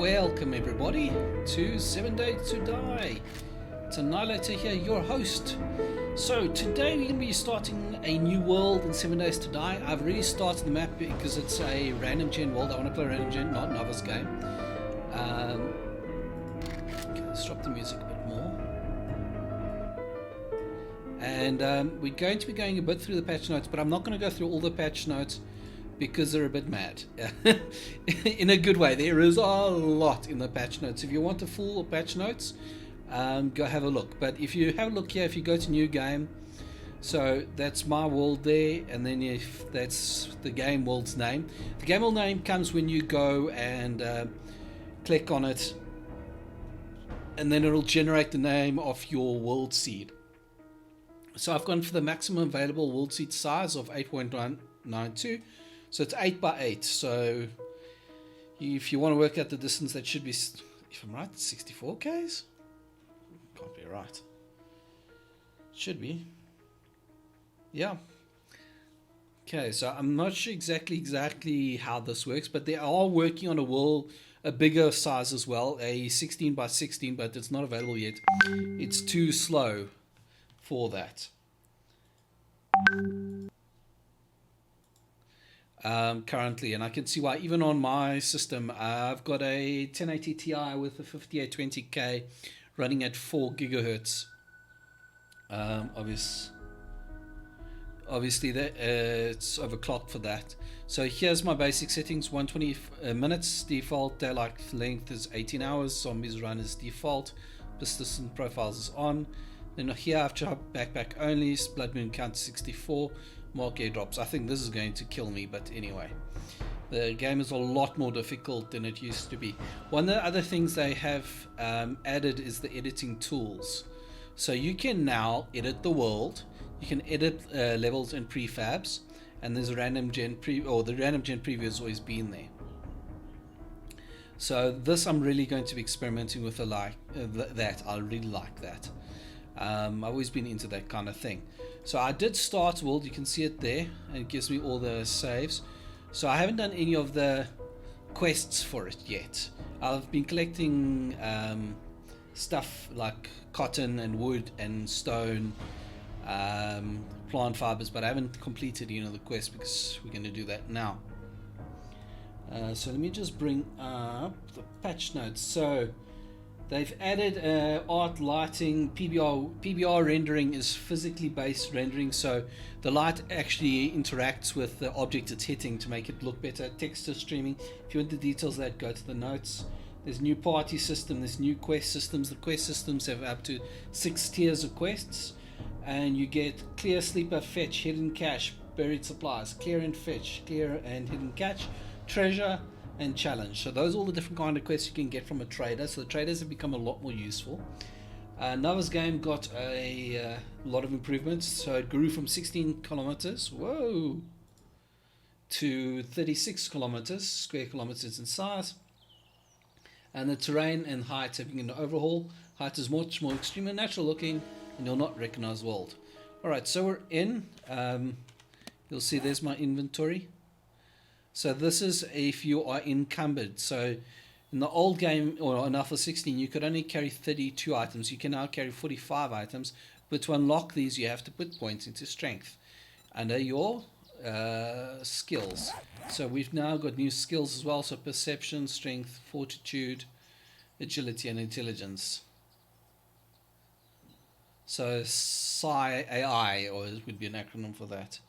Welcome everybody to 7 Days to Die. It's Annihilator here, your host. So today we're going to be starting a new world in 7 Days to Die. I've already started the map because it's a random gen world. I want to play a random gen, not novice game. Okay, let's drop the music a bit more. And we're going to be going a bit through the patch notes, but I'm not going to go through all the patch notes because they're a bit mad. In a good way. There is a lot in the patch notes. If you want the full patch notes, go have a look. But if you have a look here, if you go to new game, so that's my world there, and then if that's the game world's name. The game world name comes when you go and click on it, and then it'll generate the name of your world seed. So I've gone for the maximum available world seed size of 8.192. So it's 8 by 8. So if you want to work out the distance, that should be, if I'm right, 64 k's. Can't be right. Should be. Yeah. Okay, so I'm not sure exactly how this works, but they are working on a bigger size as well, a 16 by 16, but it's not available yet. It's too slow for that. Currently, and I can see why. Even on my system, I've got a 1080 Ti with a 5820K running at 4 gigahertz. Obviously that it's overclocked for that. So here's my basic settings: 120 minutes default, daylight length is 18 hours, zombies run is default, persistent profiles is on. Then here I've chopped backpack only, blood moon count 64, mark airdrops. I think this is going to kill me, but anyway. The game is a lot more difficult than it used to be. One of the other things they have added is the editing tools. So you can now edit the world, you can edit levels and prefabs, and there's a random gen the random gen preview has always been there. So this I'm really going to be experimenting with that. I really like that. I've always been into that kind of thing. So I did start world, you can see it there, and it gives me all the saves. So I haven't done any of the quests for it yet. I've been collecting stuff like cotton and wood and stone, plant fibers, but I haven't completed the quest because we're going to do that now. So let me just bring up the patch notes. So they've added art, lighting, PBR rendering is physically based rendering, so the light actually interacts with the object it's hitting to make it look better. Texture streaming, if you want the details of that, go to the notes. There's new party system, there's new quest systems. The quest systems have up to 6 tiers of quests, and you get clear, sleeper, fetch, hidden cache, buried supplies, clear and fetch, clear and hidden cache, treasure, and challenge. So those are all the different kind of quests you can get from a trader. So the traders have become a lot more useful. Nova's game got a lot of improvements. So it grew from 16 kilometers, to 36 kilometers, square kilometers in size. And the terrain and height have been an overhaul. Height is much more extreme and natural looking, and you'll not recognize the world. Alright, so we're in. You'll see there's my inventory. So this is if you are encumbered. So in the old game, or in Alpha 16, you could only carry 32 items. You can now carry 45 items. But to unlock these, you have to put points into strength under your skills. So we've now got new skills as well. So perception, strength, fortitude, agility, and intelligence. So Psi-AI, or it would be an acronym for that.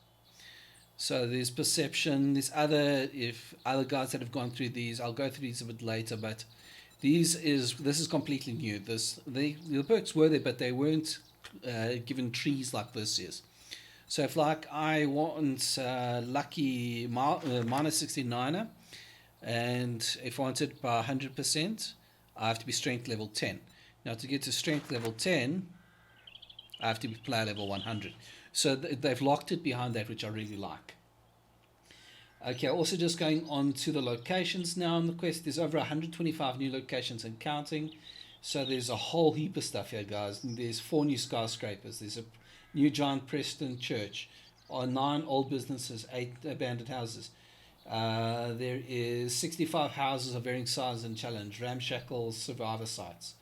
So there's perception, there's other guys that have gone through these. I'll go through these a bit later, but this is completely new. The perks were there, but they weren't given trees like this is. So if like I want lucky minus 69er, and if I want it by 100%, I have to be strength level 10. Now to get to strength level 10, I have to be player level 100. So they've locked it behind that, which I really like. Okay, also just going on to the locations now on the quest. There's over 125 new locations and counting. So there's a whole heap of stuff here, guys. There's 4 new skyscrapers. There's a new giant Preston church, 9 old businesses, 8 abandoned houses. There is 65 houses of varying size and challenge, ramshackle survivor sites.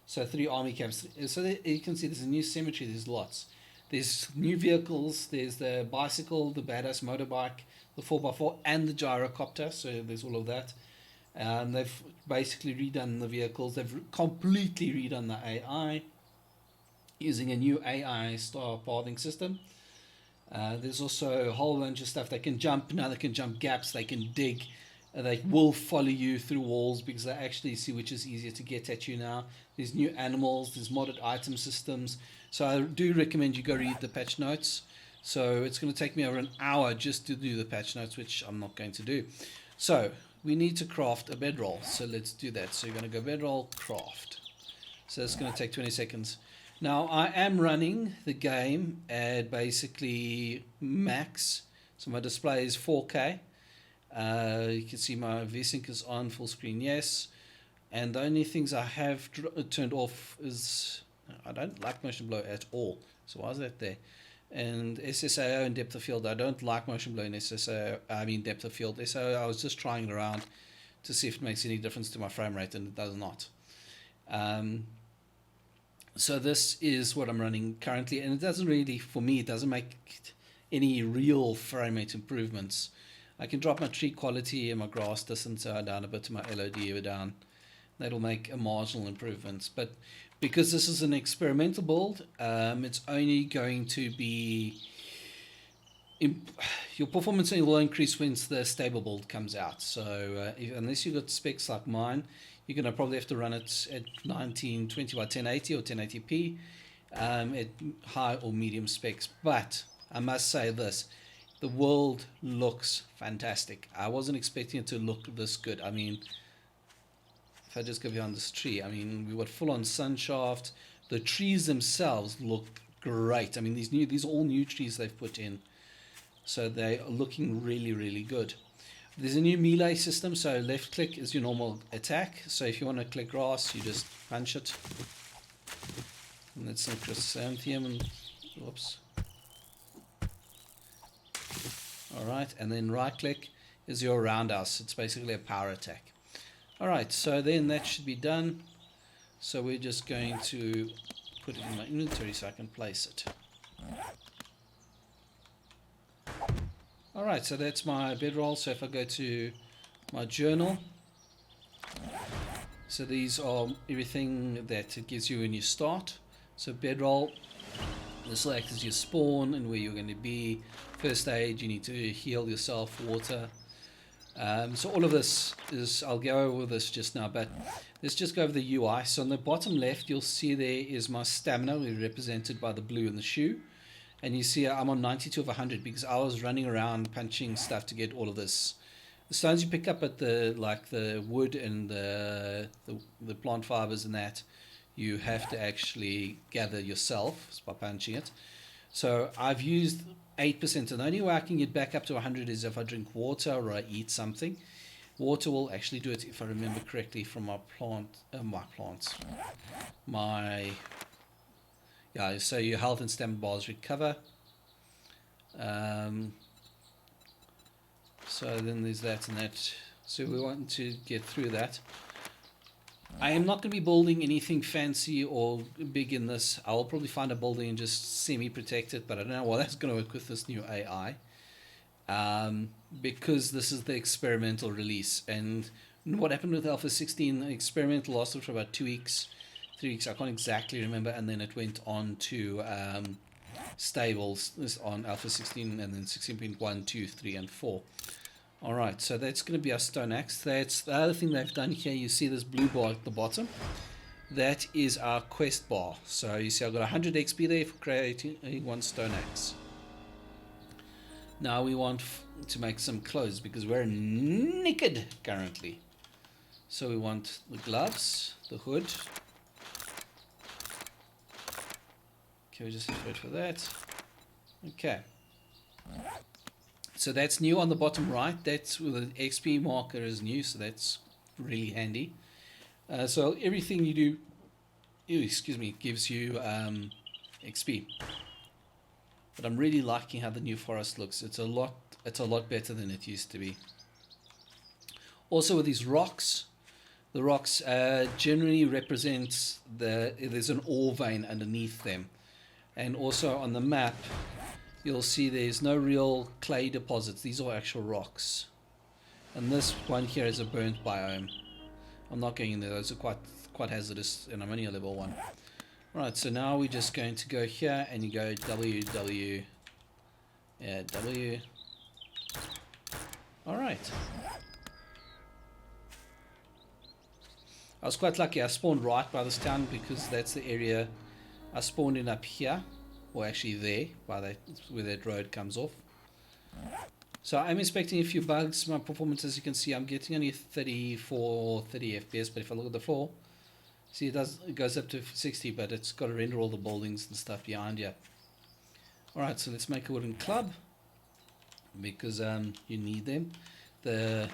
So 3 army camps. So there, you can see there's a new cemetery. There's lots. There's new vehicles. There's the bicycle, the badass motorbike, the 4x4, and the gyrocopter. So there's all of that. They've basically redone the vehicles. They've completely redone the AI using a new AI star pathing system. There's also a whole bunch of stuff. They can jump now. They can jump gaps. They can dig. They will follow you through walls because they actually see which is easier to get at you now. There's new animals. There's modded item systems. So I do recommend you go read the patch notes. So it's going to take me over an hour just to do the patch notes, which I'm not going to do. So we need to craft a bedroll. So let's do that. So you're going to go bedroll, craft. So it's going to take 20 seconds. Now I am running the game at basically max. So my display is 4K. You can see my VSync is on full screen, yes. And the only things I have turned off is I don't like motion blur at all. So why is that there? And SSAO and depth of field. I don't like motion blur in SSAO. I mean depth of field. SSAO, I was just trying it around to see if it makes any difference to my frame rate, and it does not. So this is what I'm running currently, and it doesn't really, for me, it doesn't make any real frame rate improvements. I can drop my tree quality and my grass distance down a bit, to my LOD down. That'll make a marginal improvement. But because this is an experimental build, it's only going to be... your performance will increase once the stable build comes out. So unless you've got specs like mine, you're going to probably have to run it at 1920 by 1080 or 1080p at high or medium specs. But I must say this, the world looks fantastic. I wasn't expecting it to look this good. I mean, if I just go behind this tree, I mean, we got full-on sun shaft. The trees themselves look great. I mean, these are all new trees they've put in. So they are looking really, really good. There's a new melee system, so left click is your normal attack. So if you want to click grass, you just punch it. And that's some chrysanthemum and whoops. Alright, and then right click is your roundhouse. It's basically a power attack. Alright, so then that should be done. So we're just going to put it in my inventory so I can place it. Alright, so that's my bedroll. So if I go to my journal, so these are everything that it gives you when you start. So bedroll, this will act as your spawn and where you're going to be. First aid, you need to heal yourself, water. So all of this is, I'll go over this just now, but let's just go over the UI. So on the bottom left, you'll see there is my stamina, represented by the blue in the shoe. And you see I'm on 92 of 100 because I was running around punching stuff to get all of this. The stones you pick up at the wood and the plant fibers and that, you have to actually gather yourself by punching it. So I've used 8%, and the only way I can get back up to 100 is if I drink water or I eat something. Water will actually do it, if I remember correctly, from yeah, so your health and stamina bars recover. So then there's that and that. So we want to get through that. I am not going to be building anything fancy or big in this. I will probably find a building and just semi-protect it, but I don't know how that's going to work with this new AI. Because this is the experimental release. And what happened with Alpha 16, the experimental lasted for about 2 weeks. 3 weeks, I can't exactly remember, and then it went on to stables on Alpha 16 and then 16.1, 2, 3, and 4. Alright, so that's going to be our stone axe. That's the other thing they've done here. You see this blue bar at the bottom? That is our quest bar. So you see I've got 100 XP there for creating one stone axe. Now we want to make some clothes because we're naked currently. So we want the gloves, the hood. Okay, we just have to wait for that. Okay. So that's new on the bottom right. That's where the XP marker is new, so that's really handy. So everything you do, gives you XP. But I'm really liking how the new forest looks. It's a lot better than it used to be. Also with these rocks, the rocks generally represent there's an ore vein underneath them. And also on the map, you'll see there's no real clay deposits. These are actual rocks. And this one here is a burnt biome. I'm not going in there. Those are quite hazardous, and I'm only a level 1. Right, so now we're just going to go here, and you go W. Alright. I was quite lucky. I spawned right by this town because that's the area I spawned in up here. Or actually there, where that road comes off. So I'm expecting a few bugs. My performance, as you can see, I'm getting only 30 FPS, but if I look at the floor, see it goes up to 60, but it's got to render all the buildings and stuff behind you. Alright, so let's make a wooden club, because you need them. The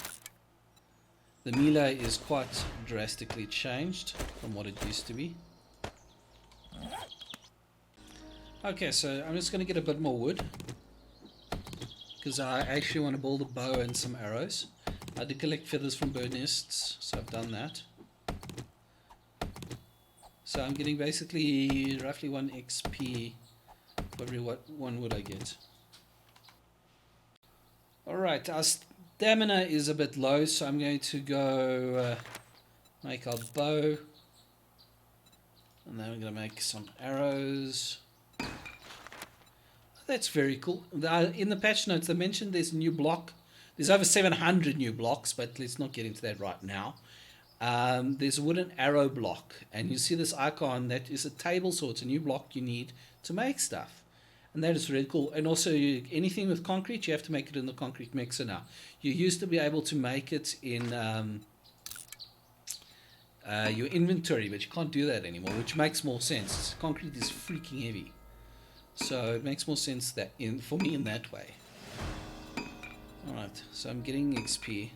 melee is quite drastically changed from what it used to be. Okay, so I'm just going to get a bit more wood, because I actually want to build a bow and some arrows. I did collect feathers from bird nests, so I've done that. So I'm getting basically roughly 1 XP for every 1 wood I get. Alright, our stamina is a bit low, so I'm going to go make our bow. And then we're going to make some arrows. That's very cool. In the patch notes, they mentioned there's a new block. There's over 700 new blocks, but let's not get into that right now. There's a wooden arrow block, and you see this icon that is a table, so it's a new block you need to make stuff. And that is really cool. And also, anything with concrete, you have to make it in the concrete mixer now. You used to be able to make it in your inventory, but you can't do that anymore, which makes more sense. Concrete is freaking heavy. So it makes more sense that for me in that way. Alright, so I'm getting XP.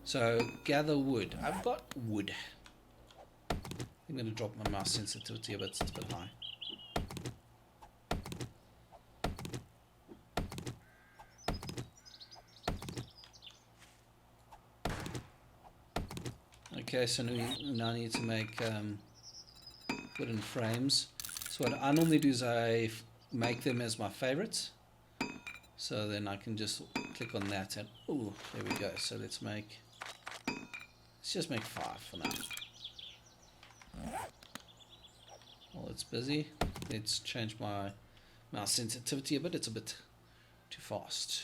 So gather wood. I've got wood. I'm going to drop my mouse sensitivity a bit, it's a bit high. Okay, so now I need to make wooden frames. So what I normally do is I make them as my favorites. So then I can just click on that and oh, there we go. So let's just make 5 for now. While it's busy, let's change my mouse sensitivity a bit. It's a bit too fast.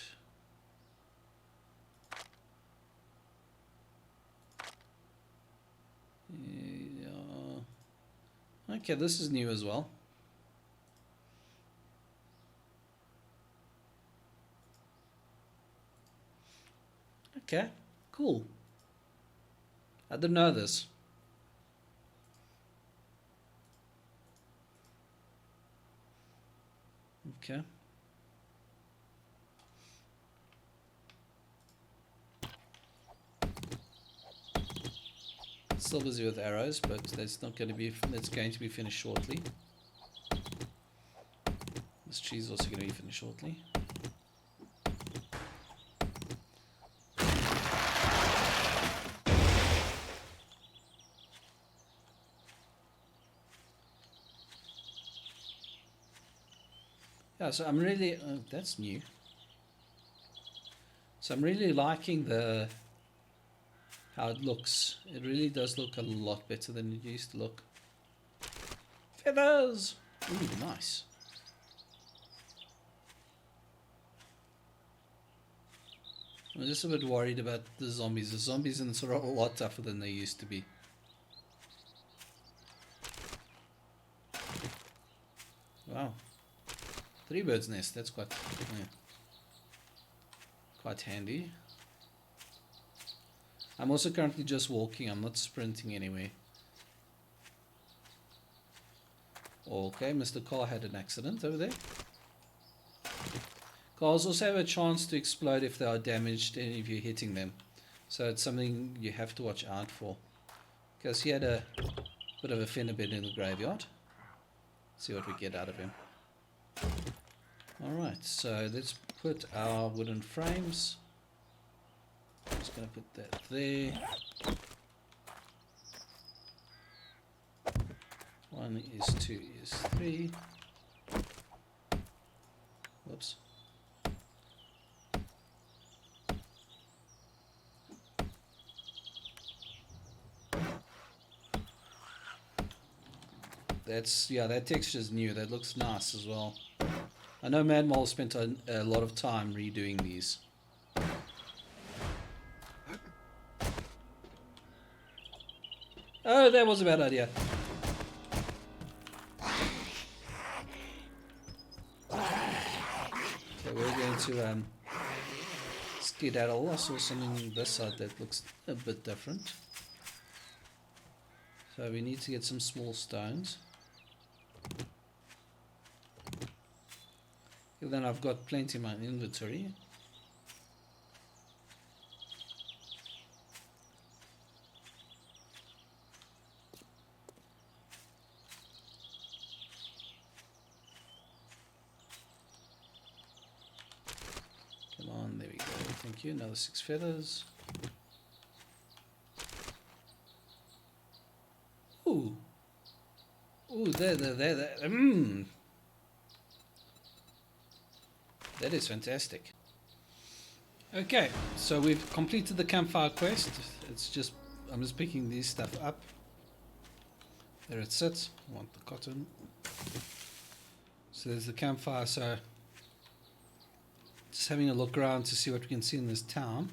Yeah. Okay, this is new as well. Okay, cool. I didn't know this. Okay. Still busy with arrows, but that's not going to be. That's going to be finished shortly. This tree is also going to be finished shortly. Yeah, so I'm really, that's new. So I'm really liking how it looks. It really does look a lot better than it used to look. Feathers! Ooh, nice. I'm just a bit worried about the zombies. The zombies in this are a lot tougher than they used to be. Wow. 3 birds nest, that's quite handy. I'm also currently just walking, I'm not sprinting anywhere. Okay, Mr. Car had an accident over there. Cars also have a chance to explode if they are damaged and if you're hitting them. So it's something you have to watch out for. Because he had a bit of a fender bed in the graveyard. Let's see what we get out of him. Alright, so let's put our wooden frames. Just gonna put that there. 1 is 2 is 3. Whoops. That's, yeah, that texture is new. That looks nice as well. I know Mad Mole spent a lot of time redoing these. Oh, that was a bad idea. Okay, we're going to skedaddle. I saw something on this side that looks a bit different. So we need to get some small stones. And then I've got plenty in my inventory. Come on, there we go. Thank you. Another 6 feathers. Ooh. Ooh, there. That is fantastic. Okay, so we've completed the campfire quest. It's just, I'm just picking these stuff up. There it sits. I want the cotton. So there's the campfire. So just having a look around to see what we can see in this town.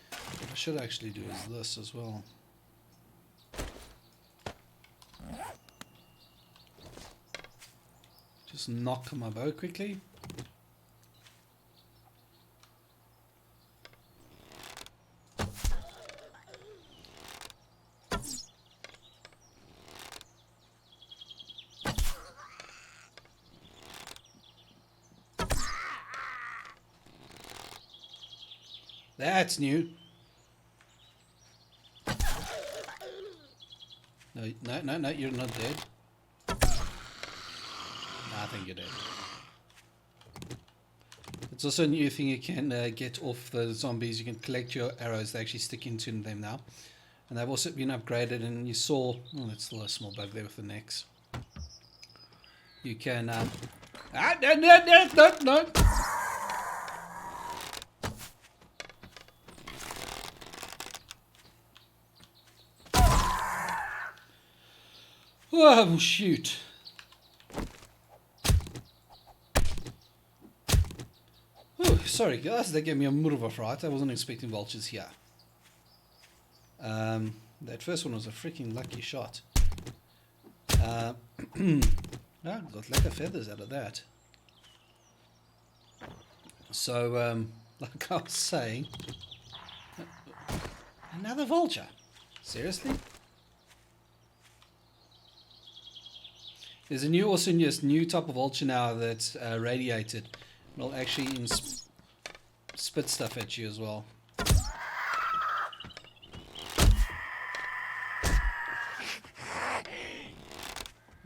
What I should actually do is this as well. Just knock my bow quickly. That's new. No, you're not dead. I think you're dead. It's also a new thing you can get off the zombies. You can collect your arrows. They actually stick into them now. And they've also been upgraded. And you saw... Oh, that's still a small bug there with the necks. You can... No. Oh, shoot. Oh, sorry guys, that gave me a murva fright. I wasn't expecting vultures here. That first one was a freaking lucky shot. I got lekker feathers out of that. So, like I was saying... Another vulture? Seriously? There's a new type of vulture now that's radiated. It'll actually spit stuff at you as well.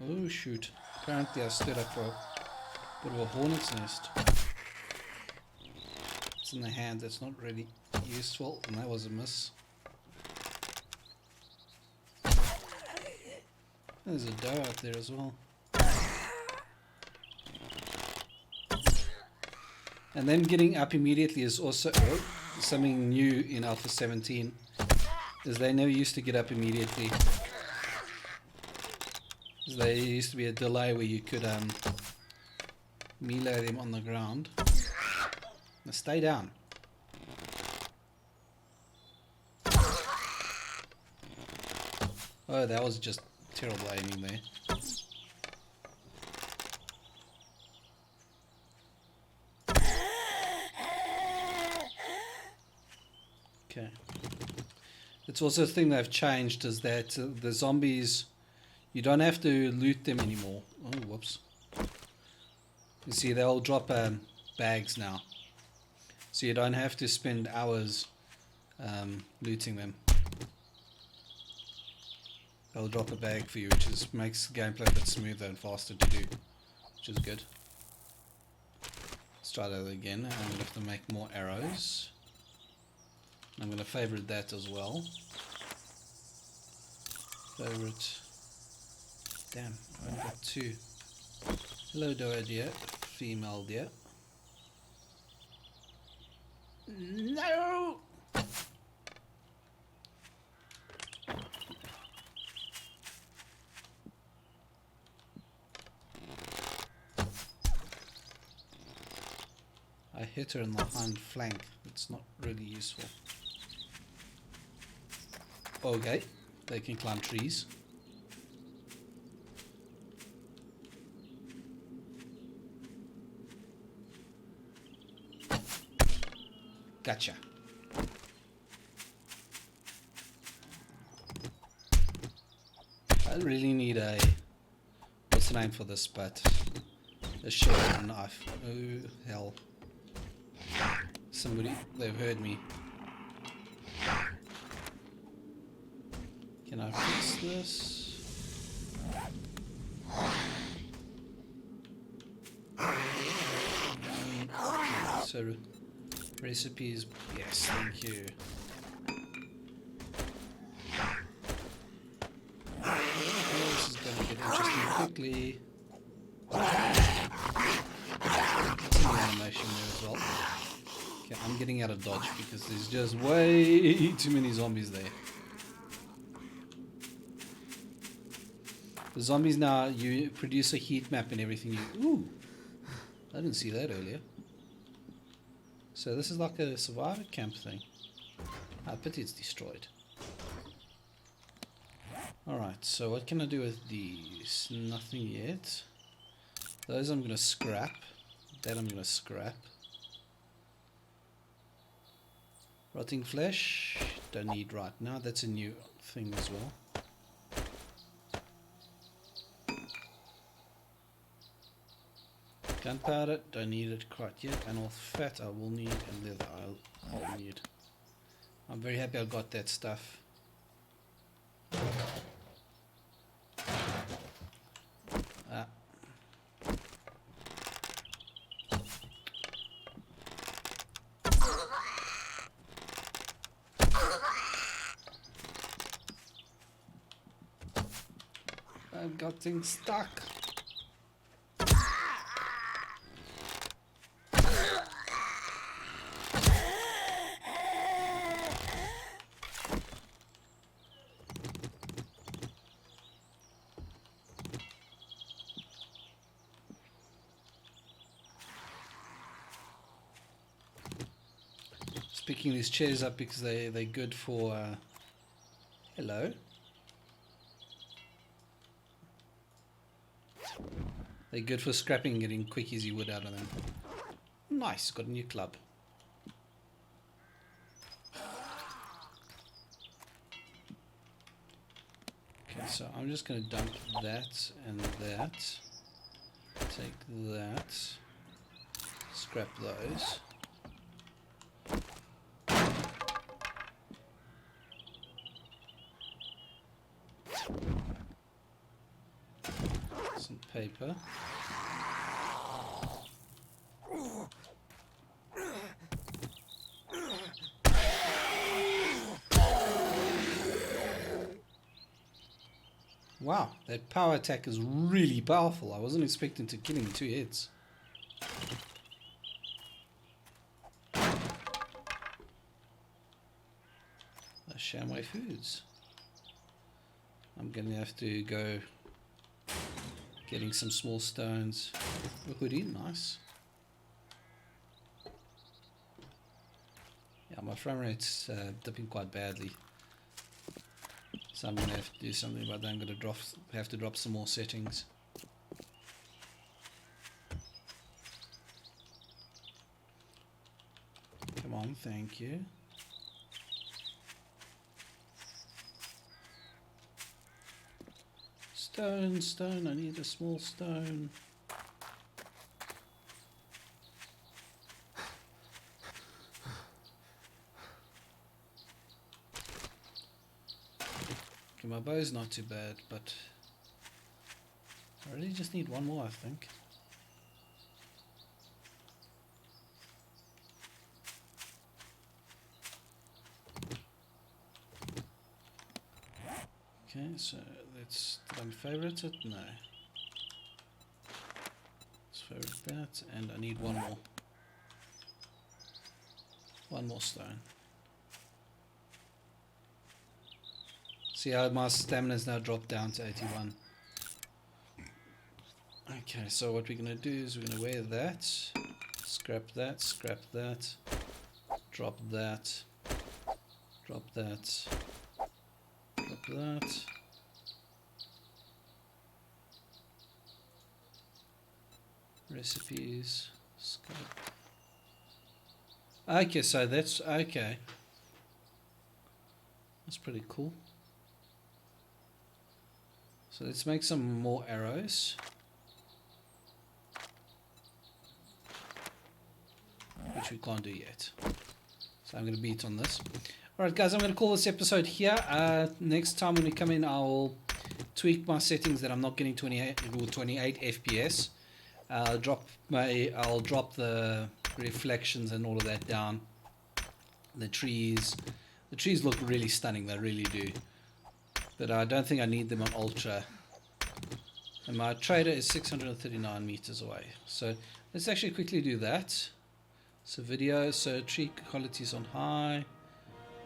Oh shoot. Apparently I stood up for a bit of a hornet's nest. It's in the hand, that's not really useful, and that was a miss. There's a doe out there as well. And then getting up immediately is also something new in Alpha 17, is they never used to get up immediately. There used to be a delay where you could melee them on the ground. Now stay down. Oh, that was just terrible aiming there. Okay. It's also a thing they've changed is that the zombies, you don't have to loot them anymore. Oh, whoops. You see, they'll drop bags now. So you don't have to spend hours looting them. They'll drop a bag for you, which makes gameplay a bit smoother and faster to do, which is good. Let's try that again. I'm going to have to make more arrows. I'm going to favorite that as well. Favorite. Damn, I only got 2. Hello, doe deer. Female deer. No! I hit her in the hind flank. It's not really useful. Okay, they can climb trees. Gotcha. I really need a... what's the name for this, but... a sharp knife. Oh, hell. Somebody, they've heard me. Can I fix this? So, recipes, yes, thank you. This is going to get interesting quickly. Some animation there as well. Okay, I'm getting out of dodge because there's just way too many zombies there. The zombies now, you produce a heat map and everything. Ooh, I didn't see that earlier. So this is like a survivor camp thing. I pity it's destroyed. Alright, so what can I do with these? Nothing yet. Those I'm going to scrap. That I'm going to scrap. Rotting flesh, don't need right now. That's a new thing as well. Gunpowder, don't need it quite yet. Animal fat I will need, and leather I'll need. I'm very happy I got that stuff. Ah. I've got things stuck. Picking these chairs up because they're good for hello. They're good for scrapping and getting quick easy wood out of them. Nice, got a new club. Okay, so I'm just gonna dump that and that. Take that. Scrap those. Some paper. Wow, that power attack is really powerful. I wasn't expecting to kill him in 2 hits. Shamway foods. I'm gonna have to go getting some small stones. A hoodie, nice. Yeah, my frame rate's dipping quite badly, so I'm gonna have to do something about that. I'm gonna have to drop some more settings. Come on, thank you. Stone, I need a small stone. Okay, my bow's not too bad, but I really just need one more, I think. Okay, so let's, did I favorite it? No. Let's favorite that, and I need one more. One more stone. See how my stamina has now dropped down to 81. Okay, so what we're going to do is we're going to wear that, scrap that, drop that, drop that, drop that. Recipes, scrap. Okay, so that's okay. That's pretty cool. So let's make some more arrows. Which we can't do yet. So I'm going to beat on this. Alright guys, I'm going to call this episode here. Next time when we come in, I'll tweak my settings that I'm not getting 28 FPS. I'll drop the reflections and all of that down. The trees look really stunning, they really do. But I don't think I need them on ultra. And my trader is 639 meters away. So let's actually quickly do that. So video, so tree quality is on high.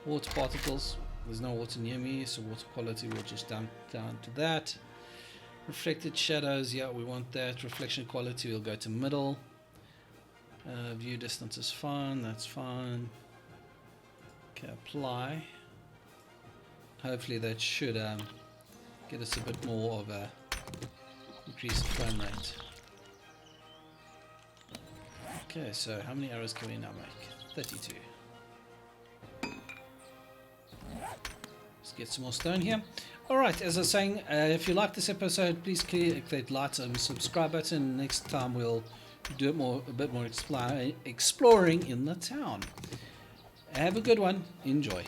Water particles, there's no water near me, so water quality will just down to that. Reflected shadows, yeah, we want that. Reflection quality, we'll go to middle. View distance is fine, that's fine. Okay, apply. Hopefully that should get us a bit more of a increased frame rate. Okay, so how many arrows can we now make? 32. Let's get some more stone here. Alright, as I was saying, if you like this episode, please click that like and subscribe button. Next time we'll do a bit more exploring in the town. Have a good one. Enjoy.